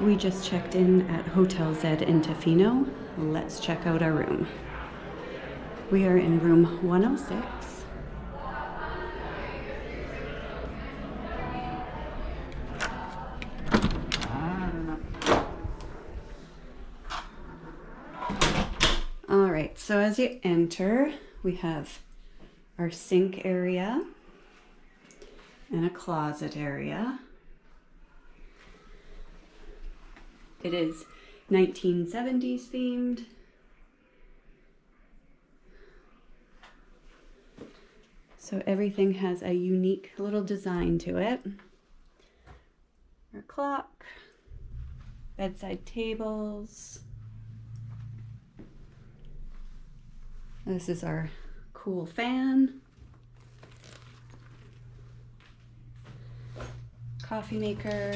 We just checked in at Hotel Zed in Tofino. Let's check out our room. We are in room 106. All right, so as you enter, we have our sink area and a closet area. It is 1970s themed. So everything has a unique little design to it. Our clock, bedside tables. This is our cool fan. Coffee maker.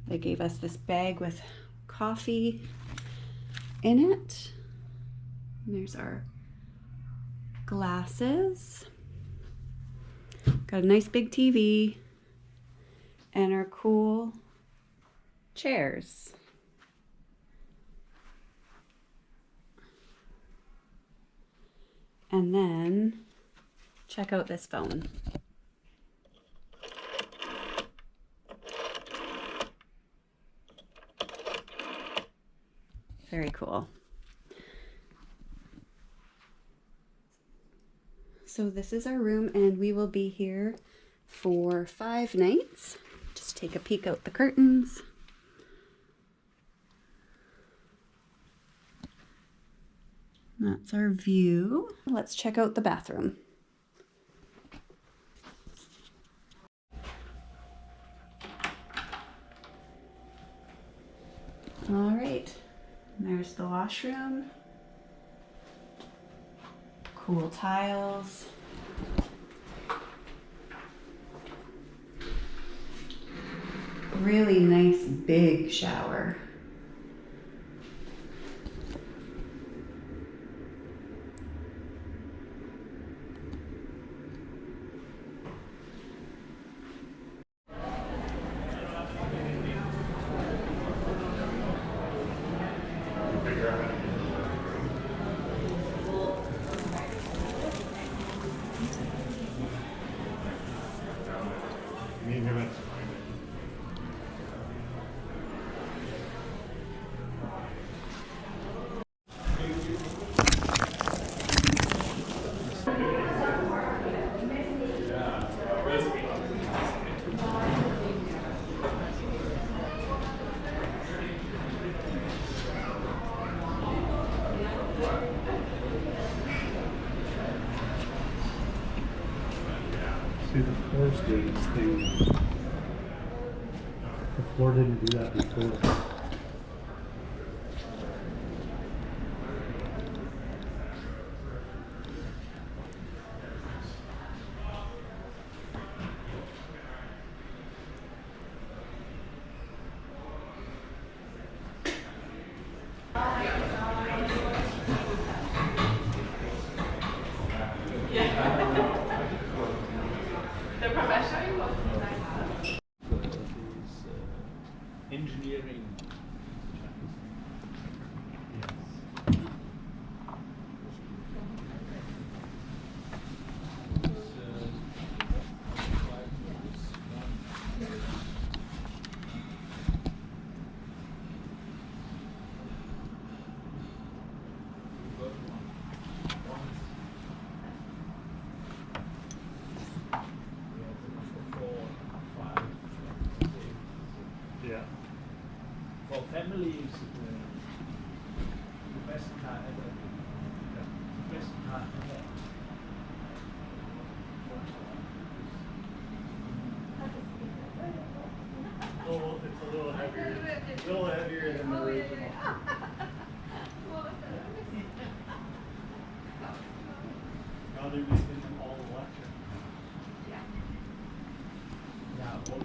They gave us this bag with coffee in it. And there's our glasses. Got a nice big TV and our cool chairs. And then check out this phone. Very cool. So this is our room and we will be here for 5 nights. Just take a peek out the curtains. That's our view. Let's check out the bathroom. All right, there's the washroom. Cool tiles. Really nice big shower. See, the floor's doing this thing. The floor didn't do that before. Engineering. Yeah. For families, the best car ever. The best car ever. Oh, it's a little heavier than the original. Now they're making them all electric. Yeah, all the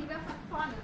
wieder von vorne.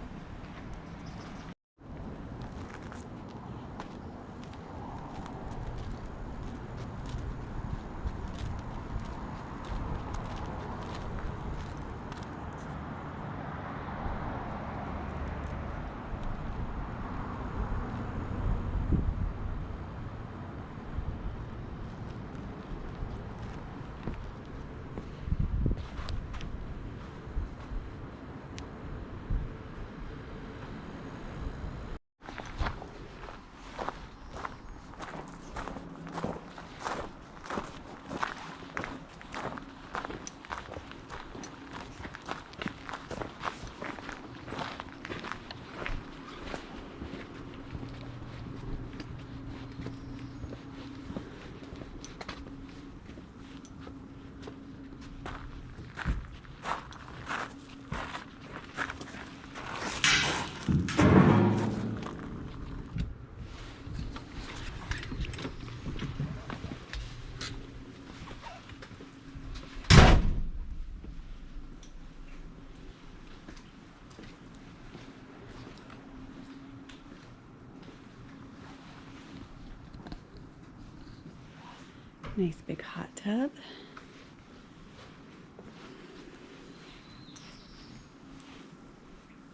Nice big hot tub.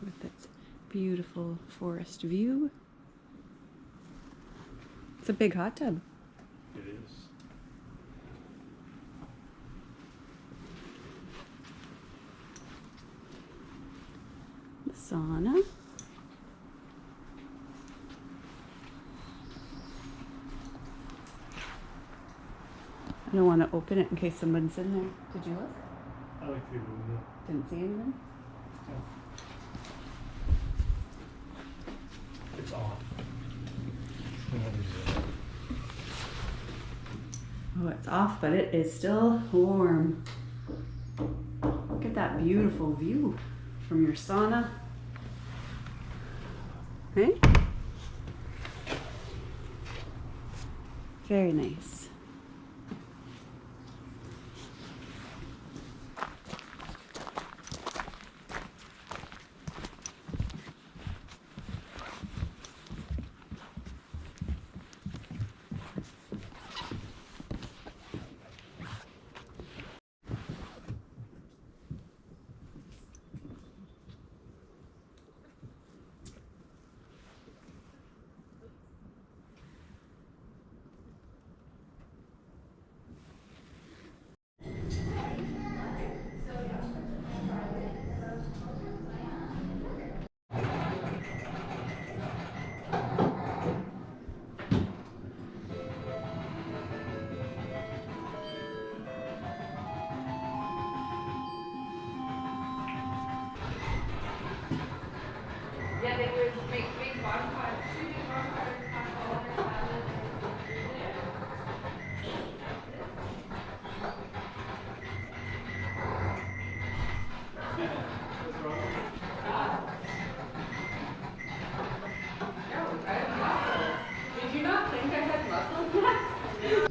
With its beautiful forest view. It's a big hot tub. It is. The sauna. I don't want to open it in case someone's in there. Did you look? I like to move Didn't see anything? It's off. Oh, it's off, but it is still warm. Look at that beautiful view from your sauna. Hey? Very nice. Yeah, they would make big bonfires, 2 big bonfires, pack all their cabins. What's wrong with it? No, I have muscles. Did you not think I had muscles?